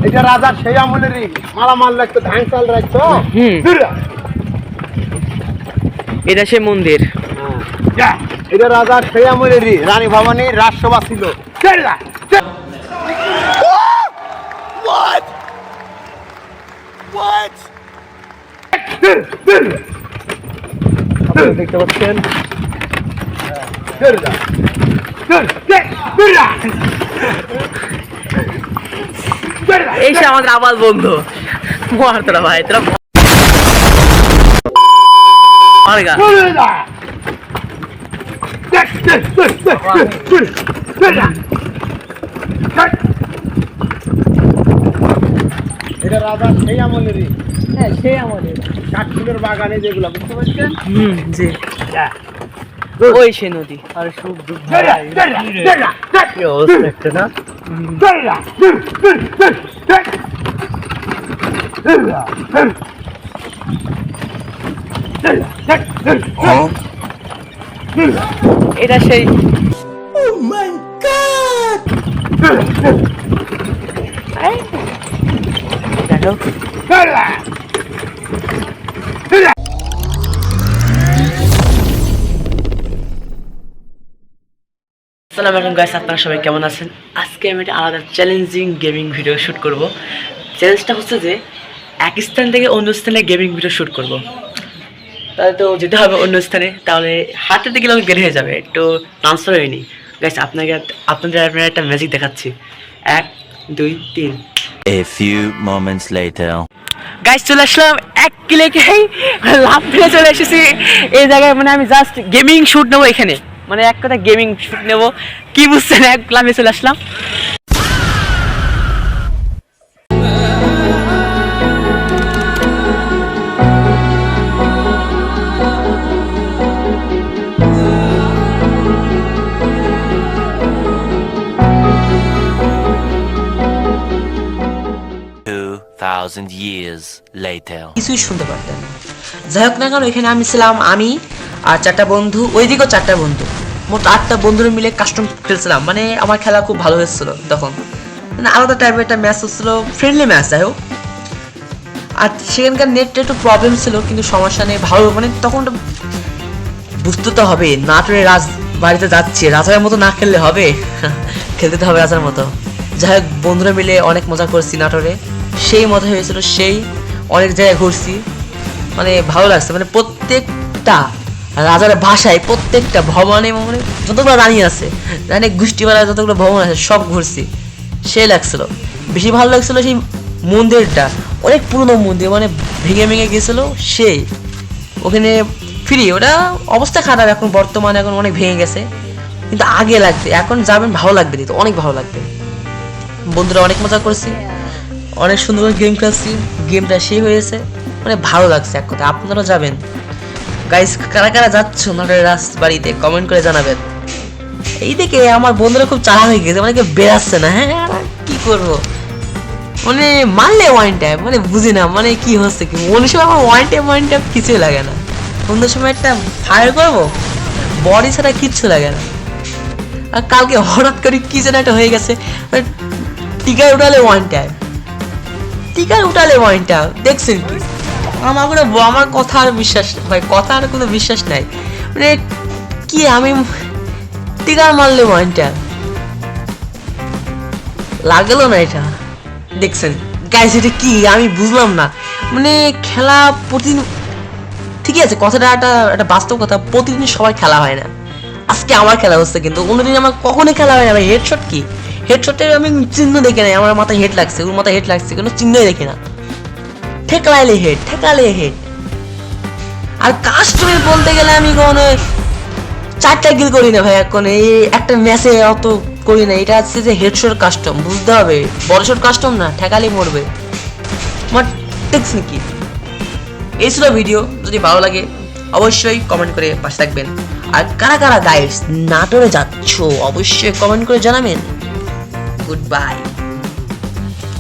এটা রাজার সেই আমলেরই মালামাল রাখতো, ধান চাল রাখতো। এটা সে মন্দির। এটা রাজার সেই আমলেরই রানী ভবানী রাজসভা ছিল। দেখতে পাচ্ছেন এই সে আমাদের আবাল বন্ধু মার তোরা ভাই তোরা মারগা। এটা রাজার সেই আমলেরই। হ্যাঁ সেই আমলের কাঠফুলের বাগানে যেগুলো, বুঝতে পারছেন? জি ওই সে নদী। আর সুখ দুঃখ একটা না। এটা সেই দেখো আসসালামু আলাইকুম গাইস, আপনারা সবাই কেমন আছেন? আজকে আমি একটা আলাদা চ্যালেঞ্জিং গেমিং ভিডিও শ্যুট করব। চ্যালেঞ্জটা হচ্ছে যে এক স্থান থেকে অন্য স্থানে গেমিং ভিডিও শ্যুট করব। তাহলে তো যেতে হবে অন্য স্থানে, তাহলে হাঁটতে গেলে আমি বের হয়ে যাবে, একটু ট্রান্সফার হয়নি। গাইস আপনাদের একটা ম্যাজিক দেখাচ্ছি। 1 2 3। A few moments later. Guys চলে আসলাম 1 কিলোকেই লাভ ফেলে চলে এসেছি এই জায়গায়। মানে আমি জাস্ট গেমিং শ্যুট নেবো এখানে, মানে এক কথা গেমিং শ্যুট নেবো, কি বুঝছেন? এক ক্লাবে চলে আসলাম। Years later. কিছুই শুনতে পারতেন। যাই হোক না কেন, এখানে আমি ছিলাম, আমি আর 4টা বন্ধু, ওইদিকেও 4টা বন্ধু, মোট 8টা বন্ধুরা মিলে কাস্টম খেলছিলাম। মানে আমার খেলা খুব ভালো হয়েছিল তখন, মানে আলাদা টাইপের একটা ম্যাচ হচ্ছিল, ফ্রেন্ডলি ম্যাচ। যাই হোক, আর সেখানকার নেটটা একটু প্রবলেম ছিল, কিন্তু সমস্যা নেই, ভালো। মানে তখন বুঝতে তো হবে, নাটোরে রাজ বাড়িতে যাচ্ছে, রাজার মতো না খেললে হবে, খেলতে তো হবে রাজার মতো। যাই হোক, বন্ধুরা মিলে অনেক মজা করছি নাটোরে, সেই মজা হয়েছিল, সেই অনেক জায়গায় ঘুরছি, মানে ভালো লাগছে। মানে প্রত্যেকটা রাজার ভাষায় প্রত্যেকটা ভবনে, মানে যতগুলো রানী আছে, রানী গোষ্ঠীপাড়ায় যতগুলো ভবন আছে সব ঘুরছি, সেই লাগছিল। বেশি ভালো লাগছিল সেই মন্দিরটা, অনেক পুরনো মন্দির, মানে ভেঙে ভেঙে গেছিলো, সেই ওখানে ফ্রি। ওটা অবস্থা খারাপ এখন, বর্তমানে এখন অনেক ভেঙে গেছে, কিন্তু আগে লাগবে, এখন যাবেন ভালো লাগবে, দিতে অনেক ভালো লাগবে। বন্ধুরা অনেক মজা করছি, অনেক সুন্দর করে গেম খেলছি, গেমটা সেই হয়েছে, মানে ভালো লাগছে এক কথা। আপনারাও যাবেন গাইস, কারা কারা যাচ্ছ নাটোরের রাজবাড়িতে কমেন্ট করে জানাবেন। এই দেখে আমার বন্ধুরা খুব চালা হয়ে গেছে, মানে কেউ বেরাচ্ছে না। হ্যাঁ কি করবো, মানে মারলে ওয়ান টাইম, মানে বুঝি না মানে কি হচ্ছে কি, অন্য সময় আমার ওয়ান টাইম কিছুই লাগে না, অন্য সময় একটা ফায়ার করবো, বডি ছাড়া কিচ্ছু লাগে না। আর কালকে হঠাৎ করে কি যেন একটা হয়ে গেছে, টিকায় উঠালে ওয়ান টাইম, টিকায় উঠালে ওয়ান টাইম, দেখছেন কি? আমার কথা আর বিশ্বাস ভাই, কথা আর কোনো বিশ্বাস নাই, মানে কি আমি টিকার মারলে ওয়ান টাইম লাগলো না, এটা দেখছেন গাইস, এটা কি আমি বুঝলাম না। মানে খেলা প্রতিদিন ঠিকই আছে, কথাটা একটা বাস্তব কথা, প্রতিদিন সবার খেলা হয় না। আজকে আমার খেলা হচ্ছে, কিন্তু অন্যদিন আমার কখনোই খেলা হয় না ভাই। হেডশট কি, হেডশটের আমি চিহ্ন দেখি নাই, আমার মাথায় হেড লাগছে, ওর মাথায় হেড লাগছে, কোনো চিহ্নই দেখি না। ঠেকালে হেড। আর কাস্টমে বলতে গেলে আমি কোনো 4টা কিল করি না ভাই, এখন এই একটা ম্যাচে অত করি না। এটা হচ্ছে যে হেডশট কাস্টম, বুঝতে হবে, বড়শট কাস্টম না, ঠেকালেই মরবে। আমার দেখছেন কি? এই ছিল ভিডিও। যদি ভালো লাগে অবশ্যই কমেন্ট করে পাশে থাকবেন। আর কারা কারা গাইস নাটোরে যাচ্ছ অবশ্যই কমেন্ট করে জানাবেন। Good bye.